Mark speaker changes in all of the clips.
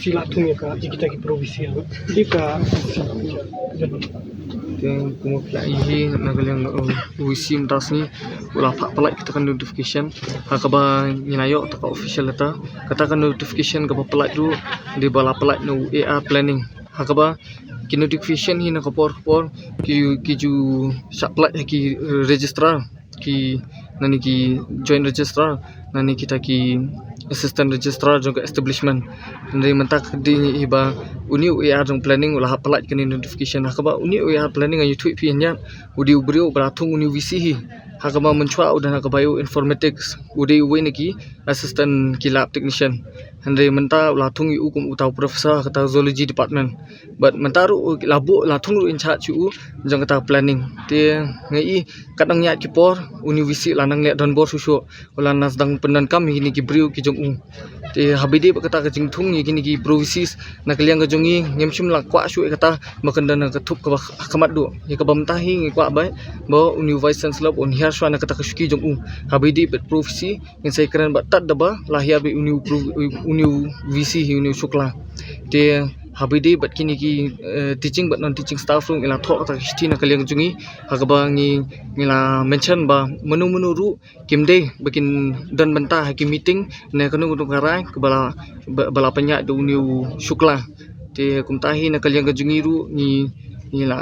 Speaker 1: sila tu ya ka kita ki provisi ya ika
Speaker 2: Yang kumupla ihi nagalang wisim tas ni ulah pak pelak kita kan notification hakaba nyinayo taka official ta katakan notification kaba pelak du di bala pelak no AR planning hakaba ki notification hi na kapor ki ju sak pelak ki registrar ki nani ki joint registrar nani kita ki assistant registrar juga establishment dari mentak di iba uni UAR jong planning ulah pelak kini notification hakaba uni UAR planning ayu tweet pinya udi ubrio beratung uni VC hakaba menchua udah hakaba informatics udi uwe niki assistant ki lab technician Henry menta latung yu kum utau professor kata zoology department but mentaru labu latung in charge yu jong kata planning dia ngai kadang nyat ki por uni VC lanang le don bor susu ulan nasdang penan kami ini ki brio ki jong dia habide kata ke jing thung ni kini ki provisis na kaliang ke jongi ngemsim la kwa shu kata makanda na ketup ke kamat du ya ke bamtahi ngi kwa bai bo uni vice chancellor on hiar shwana kata ke shuki jong habide bet provisi in sai kran ba tat daba lahia be uni VC uni shukla dia habide bat kini ki teaching but non teaching staff room ila thok ta histi na kaliang jungi hakaba ngila mention ba menu ru kimde bakin dan benta haki meeting na kanu gunung karai ke bala penyak do new shukla te kumtahi na kaliang jungi ru ngila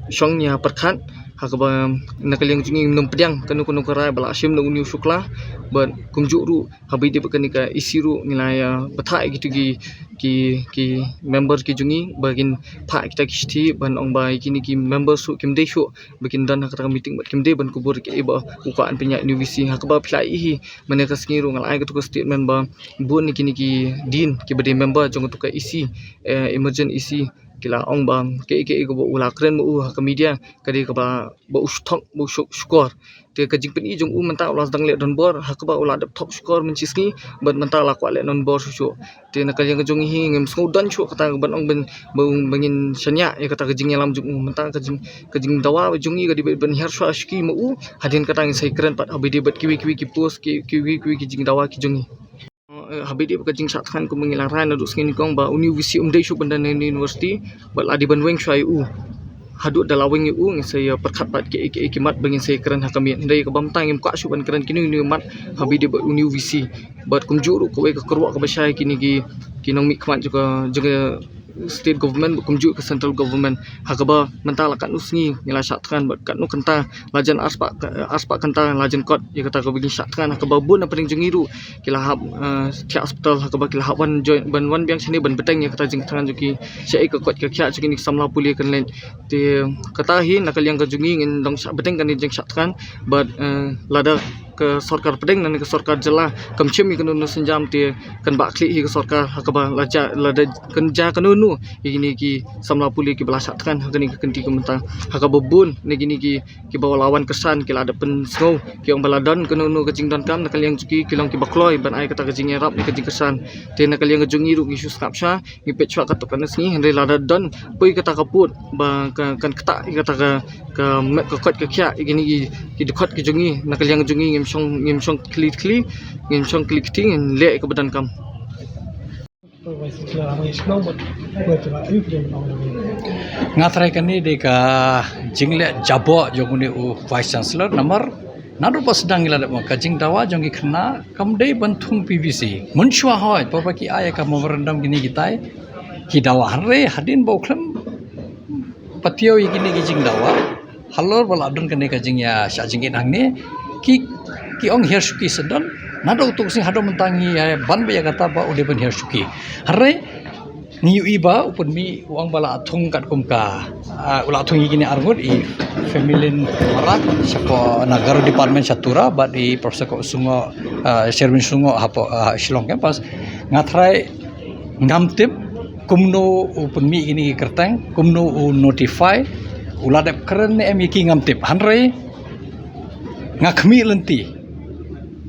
Speaker 2: shongnya perkhat hakaba na kaliang jungi num pedang kanu karai bala asim do new shukla but kumjuk ru habide bakan ka isi ru ngila bathai gitu ki members ki jungi bagin pha kita kisti ban ong bai kini ki members su kimde shu bakin dan kata meeting bat kimde ban kubur ki ba ukaan penya university hakba phlai hi mane ka sngiru ngal ai ka statement ba bun ni kini ki din ki bade member jong tu ka isi emergent isi kila ong ba ke ko ula kren mu ha ka media kadi ka ba usthok bu skor te ka jing peni jong menta ulas dang le don bor ha ka ba ula dap top skor mencisni ban menta la kwa le non bor su te na ka jing jong hi ngem sngaudan chu kata ban ong ben bangin sanya ya kata ka jing yalam jong menta ka jing dawa jong hi kadi ban har swa ski mu hadin kata ngi sai kren pat abide bat kiwi ki post ki jing dawa ki jong hi habide ka jing sat khan ko mengilang ran duk skin kong ba uni visi umdai shu bandan university bal adi ban weng shai hadut dalaweng yu ngi saya perkhat pat ke kimat bangin saya keren hakami ndai ka bamtang im ka shu ban keren kini ni mat habide ba uni visi bat kumjuru ko ka kerwa ka basai kini ki nong mi kmat juga state government kumju ke central government hakaba mentala kan usngi ngila syatkan bat kan kenta lajan aspa kenta lajan kot ya kata ko bagi syatkan hakaba bun apa ning jengiru kila hab tia hospital hakaba kila hab wan join ban wan biang sini ban beteng ya kata jing tangan juki syai ke kot ke kya juki ni samla puli kan len te kata hi nakal yang ke jungi ngin dong beteng kan jing syatkan bat lada ke sarkar pedeng dan ke sarkar jela kamchim ikun senjam te kan bakli hi ke sarkar hakaba lada kenja kanunu ini ki samla puli ki belasat kan hakani ke kenti kementang hakaba bun ni gini ki bawa lawan kesan ki ada pen snow ki ong baladon kanunu ke jing dan kam nakal yang juki kilong ki bakloi ban ai kata ke jing erap ni ke jing kesan te nakal yang jungi ru ki sus kapsha ni pechwa kata kan singi henry lada don pui kata kaput ba kan kata kata ke mek ke kot ke kya gini ki dekot ki jungi nakal yang jungi ngim song klik ting le ke badan kam
Speaker 3: ngatrai kan ni deka jingle jabo jong ni vice chancellor nomor nadu pas sedang ngila dak kajing dawa jong ki khna kamdei banthung PVC munshwa hoy papa ki aya ka memorandum gini kitai ki dawa hanre hadin boklam patio gini ki jing dawa halor bala adun kan ni kajing ya shajing inang ni ki ong her suki sedon nado utuk sing hado mentangi ban ba kata ba ude ban her suki hare ni iba upun mi uang bala atung kat kumka ula atung gini argut I feminine marak siapa nagaro department satura ba di perseko sungo Sherwin sungo hapo Shillong campus ngatrai ngamtip kumno upun mi gini kerteng kumno notify ula dep keren em ki ngamtip hanre ngakmi lenti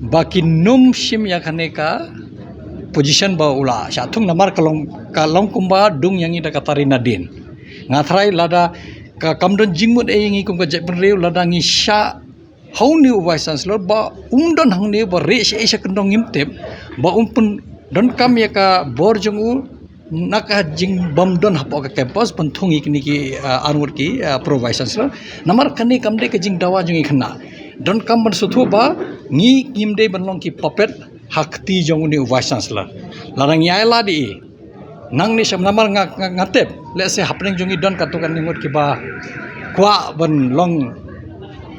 Speaker 3: baki num sim ya kaneka position ba ula syatung namar kalong kumba dung yang ida katari nadin ngatrai lada ka kamdon jingmut ngi kum ka jek penreu lada ngi sya hauni vice chancellor ba umdon hangni ba re sya kendong ngimtep ba umpun don kam ya ka bor jungu naka jing bamdon hapo ka campus bentung ikni ki anur ki provision sila namar kani kamde ke jing dawa jungi khna don kam ban suthu ba ni kimde banlong ki puppet hakti jong ni vice chancellor larang yaila di nang ni sam namar ngatep let's say happening jungi don katukan ningot ki ba kwa ban long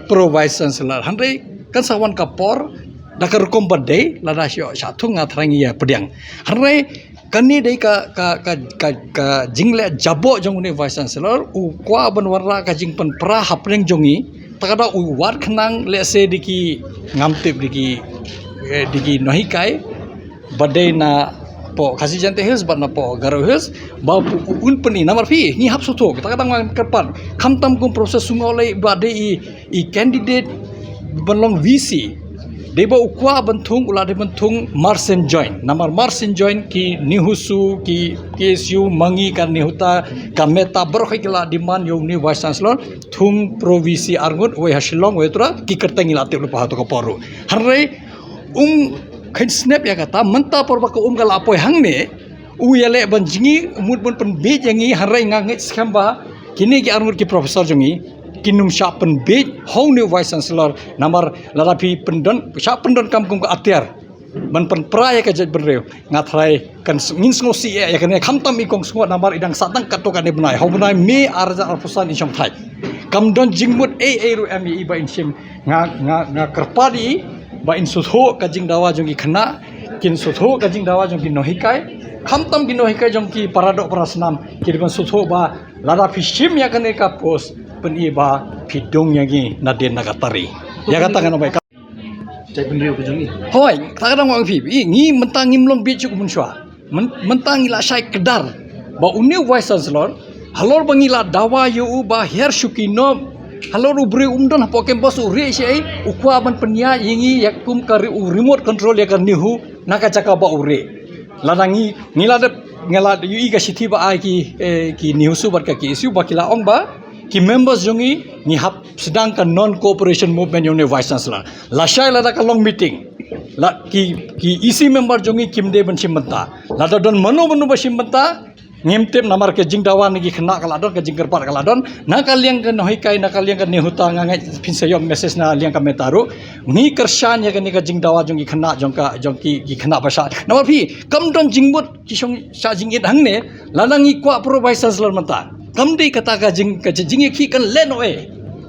Speaker 3: pro vice chancellor handai kan sawan kapor dakar kom badai lada syo sathung ngatrangi ya pediang handai kani dei ka jingle jabo jong ni vice chancellor u kwa ban warra ka jing pen pra hapling jongi takada u war khnang le se diki ngamtip diki nohikai badai na po kasi jante hills bat na po garo hills ba un peni namar fi ni hap soto takada ngang kerpan khamtam kum proses sungolai badai i candidate banlong VC deba ukwa bentung ulade bentung marsen join namar marsen join ki nihusu ki KSU mangi kan nihuta kameta berkhila diman yung ni vice chancellor thung provisi arngut we hasilong we tura ki kertengi late lupa to kaporu harre khain snap ya kata menta porba ko kala apoi hangne yale banjingi umut pun pen be jangi harre nganget skamba kini ki arngut ki professor jongi kinum sya pen be how new vice chancellor namar larapi pendon sya pendon kam atiar ban pen praya ka jaj bereu ngatrai kan ngin ngosi ya kan khamtam ikong sngot namar idang satang katokan ne benai how benai me arja alpusan insyam thai kam don jingmut ru mi ba insyam nga kerpadi ba in sutho ka jing dawa jongi khna kin sutho ka jing dawa jongi nohikai khamtam ki nohikai jongki paradok prasnam kirban sutho ba lada fishim ya kan ka post pen iba pidong yangi naden nagatari ya kata kan baik
Speaker 1: cai bendeu ke jungi
Speaker 3: hoi takadang wang fi ngi mentang ngimlong bi cuk munshwa mentang ila syai kedar ba uniu vice chancellor halor bangila dawa yu ba her shukino halor ubri umdon hapo campus uri syai ukwa ban penya yingi yakum ka remote control ya kan nihu naka caka ba uri ladangi ngila yu iga sithi ba ai ki nihusu bar ka ki isu ba kila ong ba ki members jongi ni hap sedangkan non cooperation movement yung ni vice chancellor lasai lada ka long meeting la ki isi member jongi kimde ban simbenta lada don manu ba simbenta ngimtip namar ke jing dawan gi khna kala don ke jing kerpat kala don nakaliang ke nohikai nakaliang ke nihuta ngangai pinsayom message na liang ka metaru ni kersan ya ke ni ka jing dawa jongi khna jongki gi khna basa namar phi kam don jingbut ki song sa jingit hangne lalangi kwa pro vice chancellor menta kamdei kata ka jing ki kan lenoe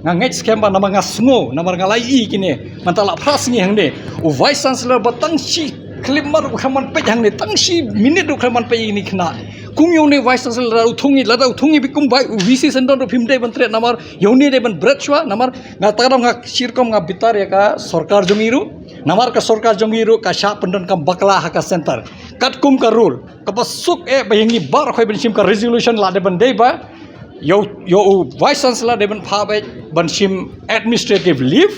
Speaker 3: ngangai skemba nama ngasngo namar ngalai kini mantala pras ni hangne u vice chancellor batang si klimar khaman pe hangne tang si minute khaman pe ni khna kumyong ne vice chancellor lada uthungi bikum bai VC center ro phimdei bantre namar yoni de ban bretchwa namar ngatarong ngak sirkom ngak bitar ya ka sarkar jongiru namar ka sarkar jongiru ka sha pendon kam bakla haka center katkum ka rule ka pasuk bayangi bar khoi ben sim ka resolution la de ban dei ba yo vice chancellor de ban pha ban sim administrative leave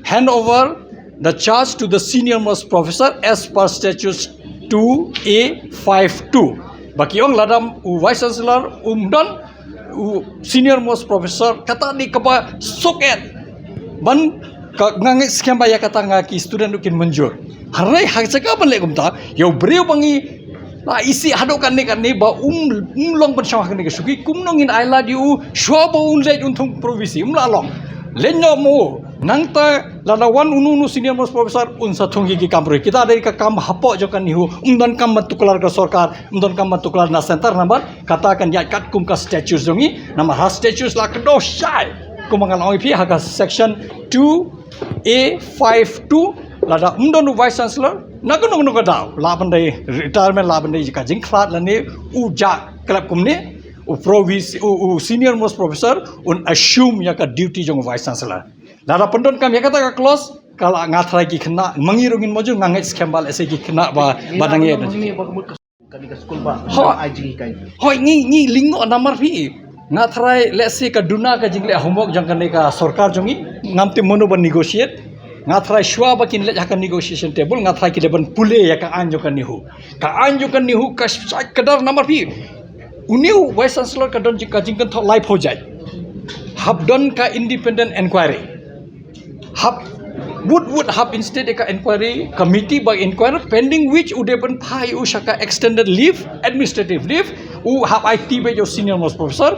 Speaker 3: hand over the charge to the senior most professor as per statutes 2A52 baki ong ladam vice chancellor umdan senior most professor kata di kapa soket ban ngangai skema ya kata ngaki student ukin menjur harai hakjaka ban le gumta yo breu bangi la isi hadokan ne ba long ban sawah ne suki kumnong in aila diu shwabo unjai untung provisi umlalong lenyo mo nangta lalawan unu senior most professor unsa thungi ki kampro kita dari ka kam hapo jokan nihu umdan kam matuklar ka sarkar umdan kam matuklar na center number katakan ya kat kum ka statutes jongi nama has statutes la kdo shai kumangal oi phi haka section 2A52 lada umdan vice chancellor nagono no daw laban dai retirement laban dai ka jingkhlat lani uja klap kumne provis senior most professor un assume ya ka duty jong vice chancellor lada pendon kam ya kata ka close kala ngathrai ki khna mangirungin moju ngangai skembal ese ki khna ba badangi
Speaker 1: kani ka school ba ai jing kai
Speaker 3: hoi ni lingo namar phi ngathrai lese ka duna ka jingle homework jang kan ka sarkar jongi ngamti mono ban negotiate ngathrai shwa ba kin le ka negotiation table ngathrai ki leban pule ya ka anjo kan nihu ka kadar namar phi uniu vice chancellor ka don ka jingkan tho live ho jai habdon ka independent inquiry hab would have instead a inquiry committee by inquiry pending which udah ben pai usaka extended leave administrative leave have IT by your senior most professor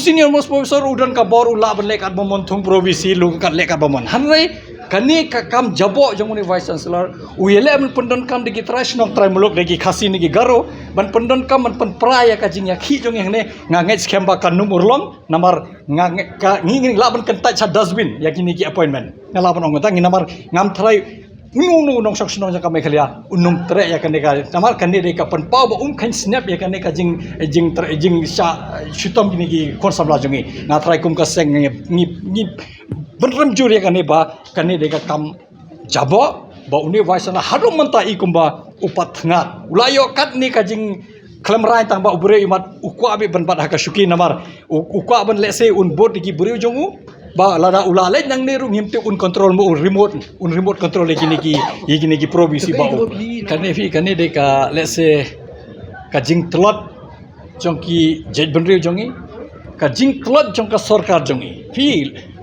Speaker 3: senior most professor udan ka bor ula ben lekat memontung provisi lu kan lekat bomon hanrai kani ka kam jabo jong ni vice chancellor uyele men pendon kam digi trai snok trai muluk digi khasi nigi garo ban pendon kam man pen praya ka jing ya khi jong yang ne ngangai skemba kanum urlong namar ngangai ka ngi la ban kentai cha dustbin yakini ki appointment ngala ban ong tang namar ngam trai unung nong sok snong ka mekhalia unum tre ya kan ka namar kan de ka pen pau ba khan snap ya kan ka jing sha shutom ni ki kon samla jongi na trai kum ka seng ni benram juri kan ba kan de ka kam jabo ba uni vaisana harum manta ikumba upat ngat ulayo kat ni ka jing klaim rai tang ba ubure imat ukwa bi ban bat haka syuki namar ukwa ban let's say un bot ki buri jongu ba lada ulale nang neru ngimte un control mo un remote control gini ki provisi ba kan fi de ka let's say ka jing tlot jongki jej benriu jongi ka jing tlot jongka sarkar jongi fi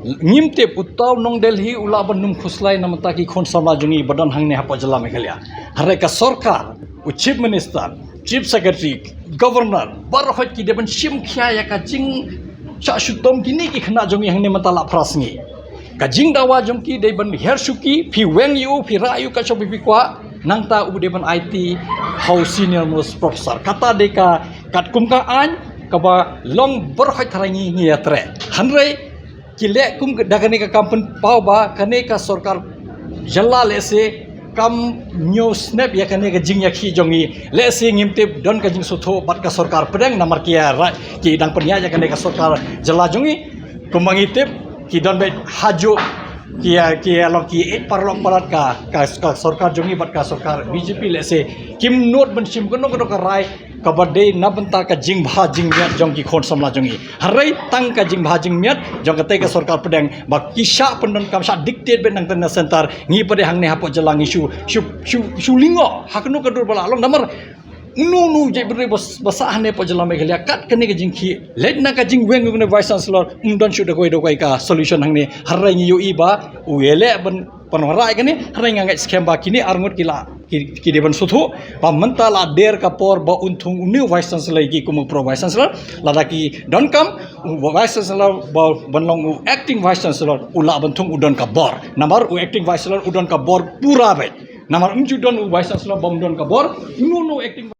Speaker 3: ngimte putaw nong Delhi ula ban num khuslai namata ki khon samla jongi badan hangne hapo jala mekhalia hare ka sarkar chief minister chief secretary governor barhot ki deban sim khya ya ka jing cha shutom kini ki khna jongi hangne matala prasngi ka jing dawa jongki deban her shuki phi weng yu phi ra yu ka chobi pi kwa nangta u deban IT how senior most professor kata deka kat kum ka an ka ba long barhot tharangi ngi atre hanrei kile kum dagane ka kampan pau ba kane ka sarkar jalla lese kam new snap ya kane ka jing yakhi jongi lese ngimte don ka jing sotho bat ka sarkar pedang namar kia ki dang penya ya kane ka sarkar jalla jongi kumangitip ki don be hajo kia lo ki parlok parat ka sarkar jongi bat ka sarkar BJP lese kim note ban sim kono ka rai ka bade na banta ka jing bha jing miat jong ki khon samla jongi harai tang ka jing bha jing miat jong ka te ka sarkar pedang ba kisha pendon kam sa dictate ben nang tan center ngi pade hangne hapo jalangi shu lingo hakno ka dur bala long namar nu je beri basa hane po jalan meghalia kat kene ka jing khi let na ka jing weng ne vice chancellor don shu da koi ka solution hangne harai ngi yo iba uele ban panwarai kene harai ngai scam ba kini arngot kila ki deban suthu ba mentala der ka por ba unthung new vice chancellor ki kumu pro vice chancellor lada ki don kam vice chancellor ba banlong acting vice chancellor ula banthung udon ka bor namar acting vice chancellor udon ka bor pura be namar unju don vice chancellor bom don ka bor no acting